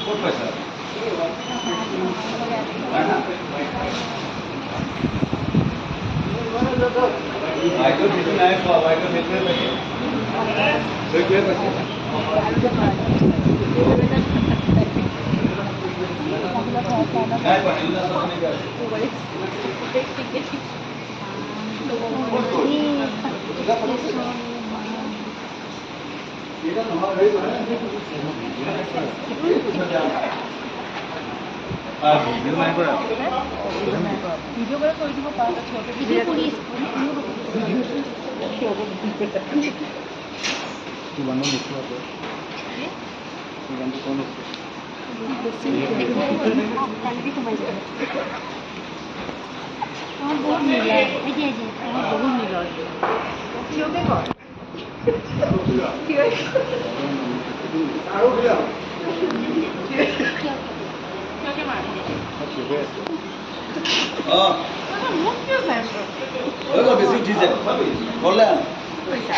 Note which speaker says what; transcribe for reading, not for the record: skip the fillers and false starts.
Speaker 1: ক'ত পাইছা? বাইদেউ সেইটো নাই পোৱা, বাইদেউ সেইটোৱে পাইছে। সেইটোৱে পাইছে। নাই পোৱা, সেইবিলাক কেনেকৈ আছে?
Speaker 2: ভিডিও করে করে দিব পাঁচটা ছোট ভিডিও করি
Speaker 1: কি বানো লিখো আছে কি বানো কোন আছে
Speaker 2: আমার বহুত মিলা এই যে আমার বহুত মিলা চোখে কর কি হয় আরো দিয়া চোখে মার মুখ কেউ যায়
Speaker 1: বেশি উঠিছে বললেন
Speaker 2: পয়সা